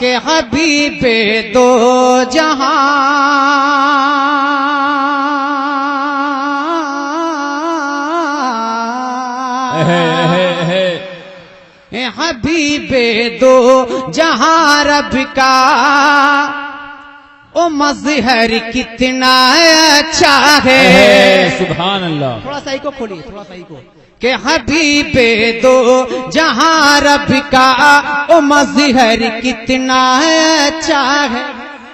کہ حبیب دو جہاں حبیب دو جہاں رب کا او مظہر کتنا اچھا ہے. سبحان اللہ. تھوڑا سا کو کھولیے, تھوڑا سا کو کہ حبیب دو جہاں رب کا او مظہر کتنا اچھا ہے.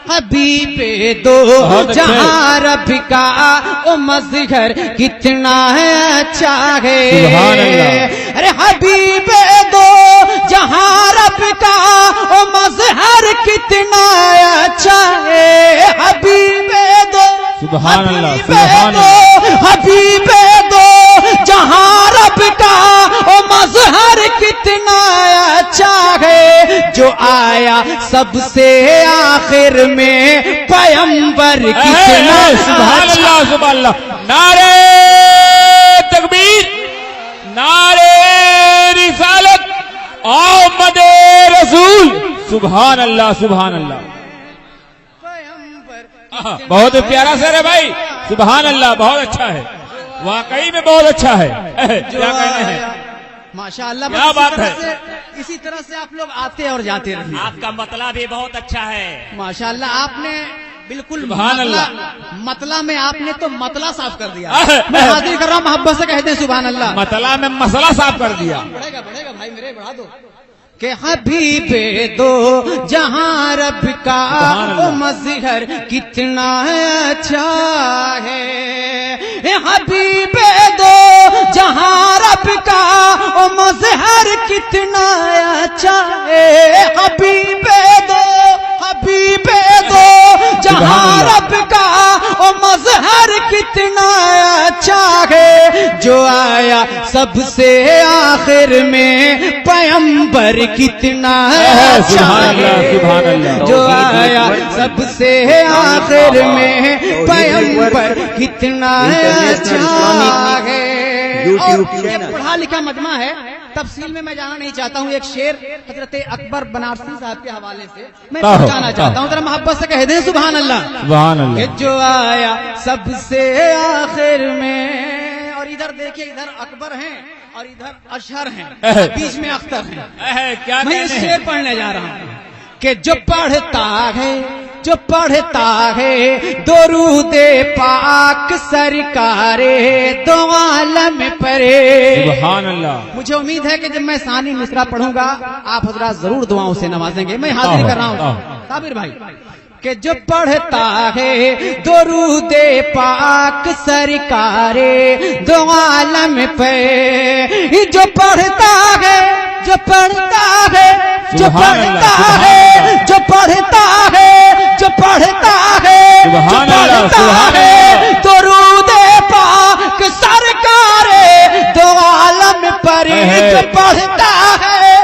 حبیب دو جہاں رب کا او مظہر کتنا اچھا ہے. ارے حبیب دو جہاں رب کا او مظہر کتنا اچھا ہے. حبیب دو سبحان اللہ. حبیب دو جہاں رب کا او مظہر کتنا اچھا ہے. جو آیا سب سے آخر میں پیغمبر کتنا سبحان اللہ. سبحان اللہ. نعرہ تکبیر, نعرہ رسالت, آمد رسول. سبحان اللہ. سبحان اللہ. بہت پیارا سر ہے بھائی. سبحان اللہ. بہت اچھا ہے, واقعی میں بہت اچھا ہے. کیا کہنا ہے, ماشاء اللہ. کیا بات ہے. اسی طرح سے آپ لوگ آتے اور جاتے رہے. آپ کا مطلب بھی بہت اچھا ہے. ماشاء اللہ. آپ نے بالکل سبحان اللہ. مطلع میں آپ نے تو مطلع صاف کر دیا. میں حاضر کر رہا ہوں, محبت سے کہتے ہیں سبحان اللہ. مطلع میں مسئلہ صاف کر دیا. بڑھے گا بھائی, میرے بڑھا دو. کہ حبیب دو جہاں رب کا او مظہر کتنا اچھا ہے. حبیب دو جہاں رب کا او مظہر کتنا اچھا ہے. حبیب دو جہاں رب کا او مظہر کتنا اچھا ہے. جو آیا سب سے آخر میں پیغمبر کتنا اچھا ہے. جو آیا سب سے آخر میں پیغمبر کتنا اچھا ہے. یہ پڑھا لکھا مجمع ہے, تفصیل میں جانا نہیں چاہتا ہوں. ایک شعر حضرت اکبر بنارسی صاحب کے حوالے سے میں پہنچانا چاہتا ہوں. ذرا محبت سے کہہ دیں سبحان اللہ. سبحان اللہ. کہ جو آیا سب سے آخر میں, اور ادھر دیکھیے, ادھر اکبر ہیں اور ادھر اشہر ہیں, بیچ میں اختر ہیں. میں اس شعر پڑھنے جا رہا ہوں کہ جو پڑھتا ہے درود پاک سرکار دو عالم پر. سبحان اللہ. مجھے امید ہے کہ جب میں ثانی مصرع پڑھوں گا آپ حضرات ضرور دعاؤں سے نوازیں گے. میں حاضر کر رہا ہوں صابر بھائی کہ جو پڑھتا ہے درود پاک سرکار دو عالم پہ. جو پڑھتا ہے درود پاک سرکار دو عالم پر. جو پڑھتا ہے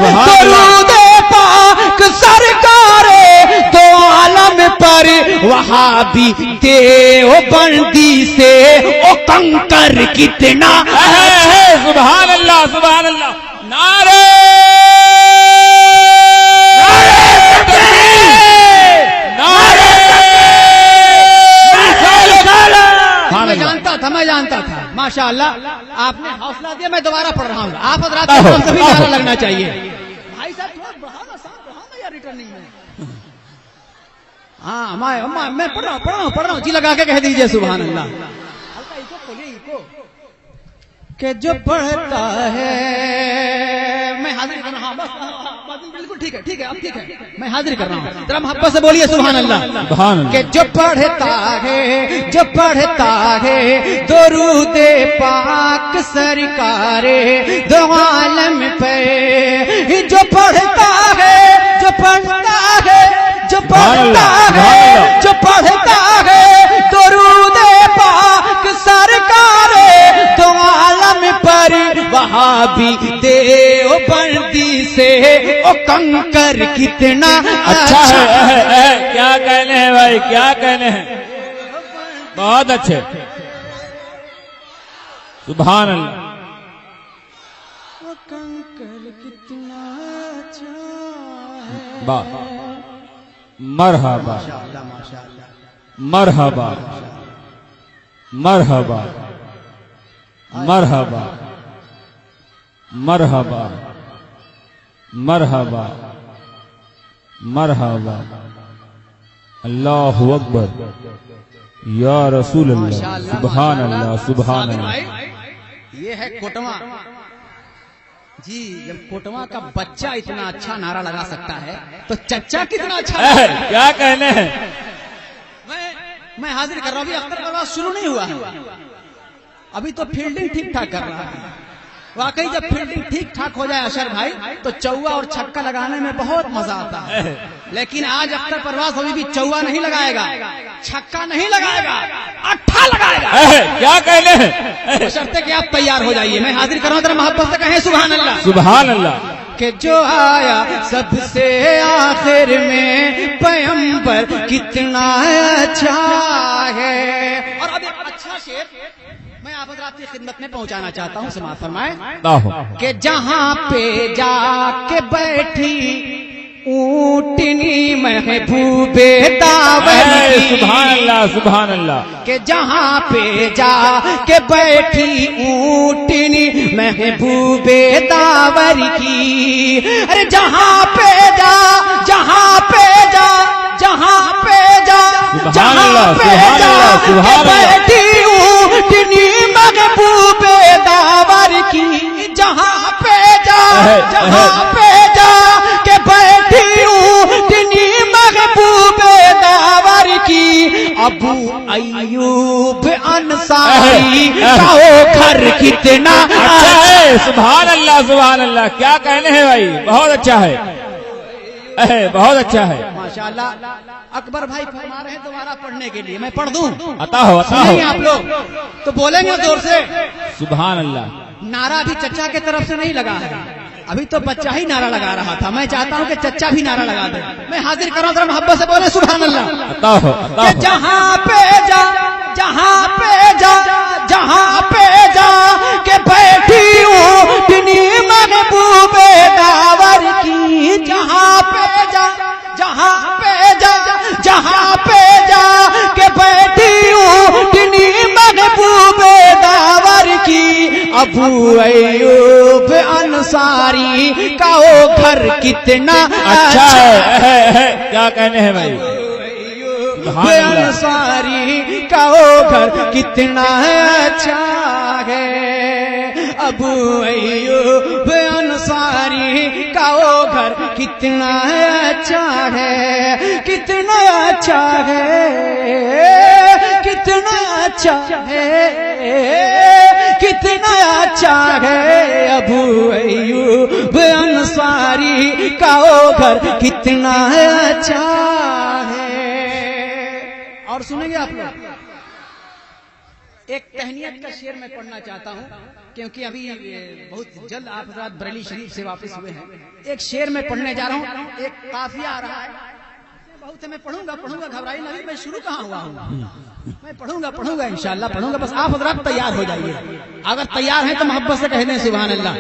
درود پاک سرکار دو عالم پر. وہابی دیوبندی سے او کنکر کتنا. سبحان اللہ. سبحان اللہ. نعرہ میں جانتا تھا. ماشاء اللہ آپ نے حوصلہ دیا. میں دوبارہ پڑھ رہا ہوں. آپ حضرات کو بھی نعرہ لگنا چاہیے. بھائی صاحب تھوڑا بڑھانا یا ریٹرننگ میں. ہاں میں پڑھ رہا ہوں. جی لگا کے کہہ دیجئے سبحان اللہ. کہ جو پڑھتا ہے, میں حاضر کر رہا ہوں. بالکل ٹھیک ہے, اب ٹھیک ہے. میں حاضر کر رہا ہوں. ذرا محبت سے بولیے سبحان اللہ. کہ جو پڑھتا ہے درود پاک سرکار دو عالم پہ. جو پڑھتا ہے درود پاک سرکار دو عالم پر. وہابی دیوبندی سے او کنکر کتنا اچھا ہے. کیا کہنے ہیں بھائی, کیا کہنے ہیں. بہت اچھے. سبحان اللہ. کنکر کتنا اچھا با مرحبا مرحبا مرحبا مرحبا مرحبا مرحبا مرحبا اللہ اکبر یا رسول اللہ سبحان اللہ سبحان اللہ. یہ ہے کوٹواں. جی جب کوٹواں کا بچہ اتنا اچھا نعرہ لگا سکتا ہے تو چچا کتنا اچھا کیا کہنے ہیں. میں حاضر کر رہا ہوں. ابھی اختر کا آواز شروع نہیں ہوا ہے, ابھی تو فیلڈنگ ٹھیک ٹھاک کر رہا ہے. واقعی جب فیلڈنگ ٹھیک ٹھاک ہو جائے اشر بھائی تو چوا اور چھکا لگانے میں بہت مزہ آتا ہے. لیکن آج اختر پرواز ابھی بھی چوا نہیں لگائے گا, چھکا نہیں لگائے گا, اٹھا لگائے گا. کیا کہنے ہیں. بشرطے کہ آپ تیار ہو جائیے. میں حاضر کر رہا ہوں, ذرا محبت سے کہیں سبحان اللہ سبحان اللہ. کہ جو آیا سب سے آخر میں پیغمبر کتنا اچھا ہے. اور اب ایک اچھا شعر میں آپ حضرات کی خدمت میں پہنچانا چاہتا ہوں, سماعت فرمائیں کہ جہاں پہ جا کے بیٹھی اونٹنی محبوب داور کی. سبحان اللہ سبحان اللہ. کہ جہاں پہ جا کے بیٹھی اونٹنی محبوب داور کی. ارے جہاں پہ جا جہاں پہ جا جہاں پہ جا جہاں پہ جا بیٹھی اونٹنی محبوب داور کی. جہاں پہ جا جہاں پہ جا کہ بیٹھی اونٹنی محبوب داور کی. ابو ایوب انصاری کا گھر کتنا اچھا ہے. سبحان اللہ سبحان اللہ. کیا کہنے ہیں بھائی, بہت اچھا ہے, بہت اچھا ہے. ماشاءاللہ. اکبر بھائی فرما رہے ہیں دوبارہ پڑھنے کے لیے, میں پڑھ دوں. عطا ہو عطا ہو. آپ لوگ تو بولیں گے زور سے سبحان اللہ. نعرہ بھی چچا کی طرف سے نہیں لگا ہے, ابھی تو بچہ ہی نعرہ لگا رہا تھا. میں چاہتا ہوں کہ چچا بھی نعرہ لگا دے. میں حاضر کر رہا ہوں, ذرا محبت سے بولے سبحان اللہ. عطا ہو عطا ہو. جہاں پہ جا جہاں پہ جا جہاں پہ جا کہ بیٹھی اونٹنی محبوب داور کی. جہاں پہ جا جہاں پہ جا جہاں پہ جا کہ بیٹھی اونٹنی محبوب داور کی. ابو ایوب انصاری کا وہ گھر کتنا اچھا ہے. کیا کہنے ہیں بھائی. انصاری کا وہ گھر کتنا اچھا ہے. ابو ایوب انصاری کا وہ گھر کتنا اچھا ہے. کتنا اچھا ہے, کتنا اچھا ہے, کتنا اچھا ہے. ابو ایوب انصاری کا وہ گھر کتنا اچھا ہے. اور سنیں گے آپ لوگ, ایک تہنیت کا شعر میں پڑھنا چاہتا ہوں کیونکہ ابھی بہت جلد آپ حضرات بریلی شریف سے واپس ہوئے ہیں. ایک شعر میں پڑھنے جا رہا ہوں, ایک قافیہ آ رہا ہے. بہت سے میں پڑھوں گا گھبرائی نہیں, میں شروع کہاں ہوا ہوں. میں پڑھوں گا انشاءاللہ پڑھوں گا. بس آپ حضرات تیار ہو جائیے. اگر تیار ہیں تو محبت سے کہہ دیں سبحان اللہ.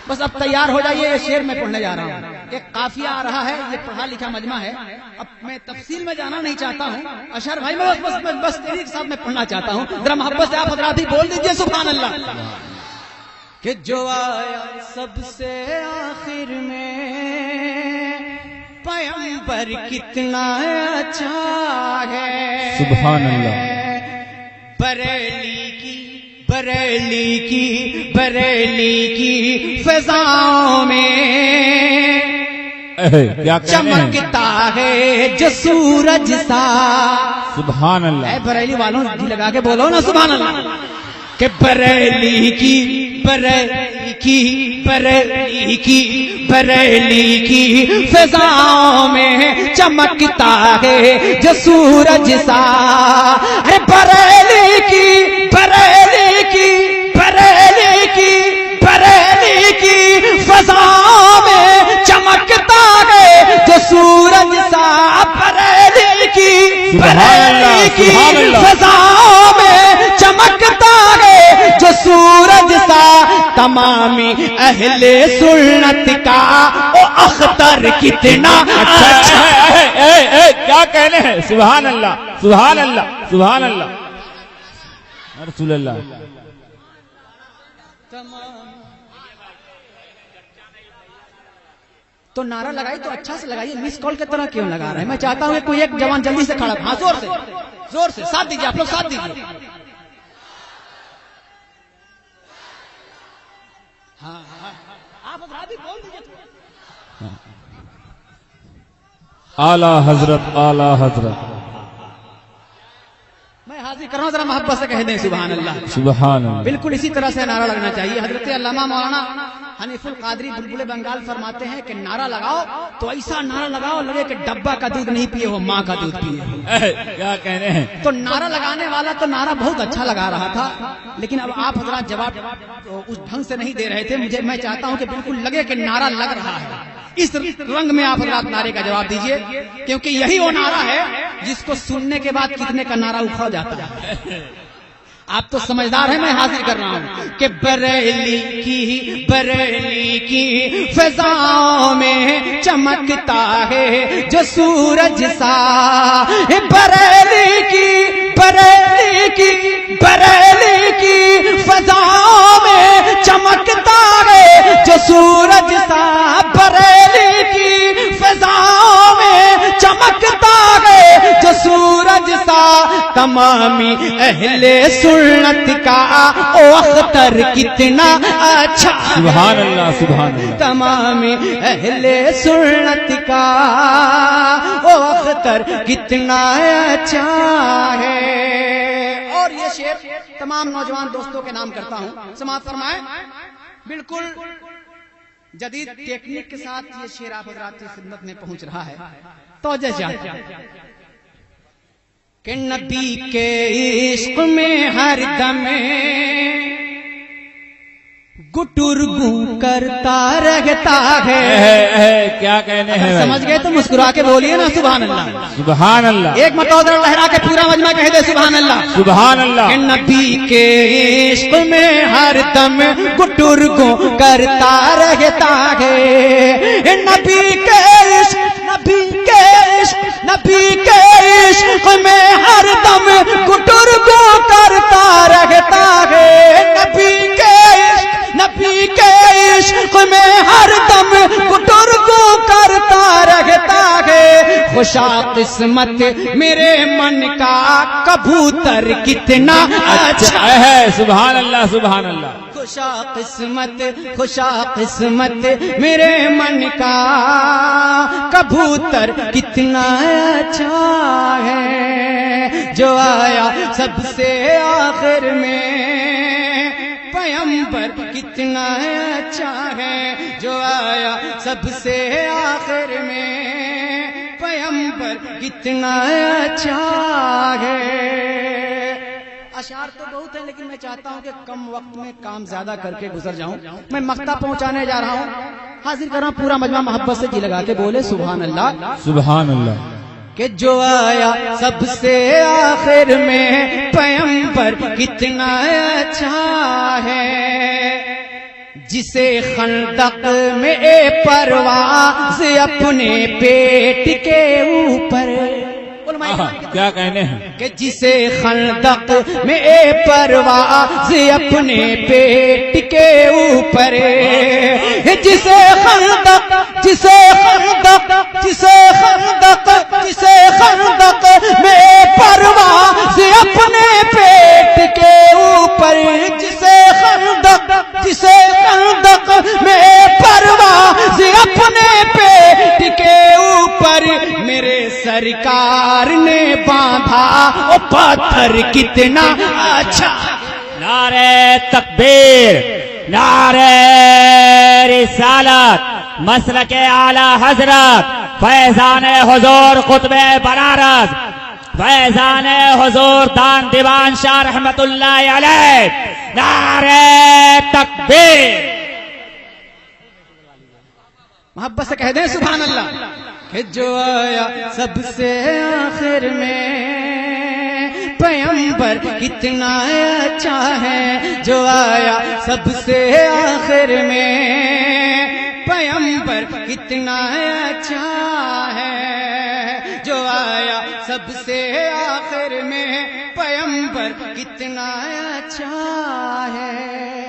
بس اب تیار ہو جائیے. یہ شعر میں پڑھنے جا رہا ہوں. ایک قافیہ آ رہا ہے, یہ پڑھا لکھا مجمع ہے. اب میں تفصیل میں جانا نہیں چاہتا ہوں اشر بھائی, میں بس تیری کے ساتھ میں پڑھنا چاہتا ہوں. ذرا محبت سے آپ حضرات ہی بول دیجیے سبحان اللہ. کہ جو آیا سب سے آخر میں پیغمبر کتنا اچھا ہے. سبحان اللہ. بریلی کی فضاؤں میں چمکتا ہے جو سورج سا. سبحان اللہ. بریلی والوں جی لگا کے بولو نا سبحان اللہ. کہ بریلی کی فضاؤں میں چمکتا ہے جو سورج سا. ارے بریلی کی فضاؤں میں چمکتا ہے جو سورج سا. بریلی کی فضاؤں میں چمکتا ہے جو سورج سا. تمامی اہل سنت کا او اختر کتنا اچھا کیا کہنے ہیں. سبحان اللہ سبحان اللہ سبحان اللہ رسول اللہ. تو نعرہ لگائی تو اچھا سے لگائیے, مس کال کی طرح کیوں لگا رہے ہیں؟ میں چاہتا ہوں کہ کوئی ایک جوان جلدی سے کھڑا, ہاں زور سے ساتھ دیجیے, آپ لوگ ساتھ دیجیے. ہاں آپ حضرات بھی بول دیجیے. اعلی حضرت اعلی حضرت میں حاضر کر رہا ہوں, ذرا محبت سے کہہ دیں سبحان اللہ. سبحان اللہ. بالکل اسی طرح سے نعرہ لگنا چاہیے. حضرت علامہ مولانا حنیف القادری بلبل بنگال فرماتے ہیں کہ نعرہ لگاؤ تو ایسا نعرہ لگاؤ لگے کہ ڈبہ کا دودھ نہیں پیے ہو, ماں کا دودھ پیے ہو. کیا کہنے ہیں. تو نعرہ لگانے والا تو نعرہ بہت اچھا لگا رہا تھا, لیکن اب آپ حضرات جواب اس ڈھنگ سے نہیں دے رہے تھے. میں چاہتا ہوں کہ بالکل لگے کہ نعرہ لگ رہا ہے, اس رنگ میں آپ حضرات نعرے کا جواب دیجئے, کیونکہ یہی وہ نعرہ ہے جس کو سننے کے بعد کتنے کا نعرہ اکھڑ جاتا ہے. آپ تو سمجھدار ہیں, میں حاضر کر رہا ہوں کہ بریلی کی فضاؤں میں چمکتا ہے جو سورج سا, بریلی کی فضاؤں میں چمکتا ہے جو سورج سا, بریلی کی فضاؤں میں چمکتا ہے جو سورج سا, تمامی اہل سنت کا او اختر کتنا اچھا. سبحان اللہ سبحان اللہ. تمامی اہل سنت کا او اختر کتنا اچھا ہے. اور یہ شعر تمام نوجوان دوستوں کے نام کرتا ہوں, سماعت فرمائیں. بالکل جدید ٹیکنیک کے ساتھ یہ شعر آپ حضرات کی خدمت میں پہنچ رہا ہے. توجہ چاہیے کہ نبی کے عشق میں ہر دم گٹرگو کرتا رہتا ہے. کیا کہنے ہیں. سمجھ گئے تو مسکرا کے بولیے نا سبحان اللہ. سبحان اللہ. ایک مرتبہ لہرا کے پورا مجمع کہہ دے سبحان اللہ. سبحان اللہ. کہ نبی کے عشق میں ہر دم گٹرگو کرتا رہتا ہے. نبی کے عشق میں ہر دم گٹرگو کرتا رہتا ہے. نبی کے عشق میں ہر دم گٹرگو کرتا رہتا ہے. خوشا قسمت میرے من کا کبوتر کتنا اچھا ہے. سبحان اللہ سبحان اللہ. خوشا قسمت میرے من کا کبوتر کتنا اچھا ہے, جو آیا سب سے آخر میں پیمبر کتنا اچھا ہے, جو آیا سب سے آخر میں پیمبر کتنا اچھا ہے. اشعار تو بہت ہیں, لیکن میں چاہتا ہوں کہ کم وقت میں کام زیادہ کر کے گزر جاؤں. میں مقطع پہنچانے جا رہا ہوں, حاضر کر رہا ہوں. پورا مجمع محبت سے جی لگا کے بولے سبحان اللہ سبحان اللہ. کہ جو آیا سب سے آخر میں پیمبر کتنا اچھا ہے, جسے خندق میں پرواز اپنے پیٹ کے اوپر. کیا کہنے ہیں. کہ جسے خندق میں پرواز اپنے پیٹ کے اوپر, جسے خندق میں پرواز اپنے پیٹ کے اوپر, جسے خندق میں پرواز اپنے پیٹ کے اوپر میرے سرکار نے باندھا او پتھر کتنا اچھا. نعرہ تکبیر, نعرہ رسالت, مسلک اعلی حضرت, فیضان حضور قطب بنارس, فیضان حضور دان دیوان شاہ رحمت اللہ علیہ. نعرہ تکبیر. محبت سے کہہ دیں سبحان اللہ. کہ جو آیا سب سے آخر میں پیغمبر کتنا اچھا ہے جو آیا سب سے آخر میں، پیغمبر کتنا اچھا ہے جو آیا سب سے آخر میں، پیغمبر کتنا اچھا ہے۔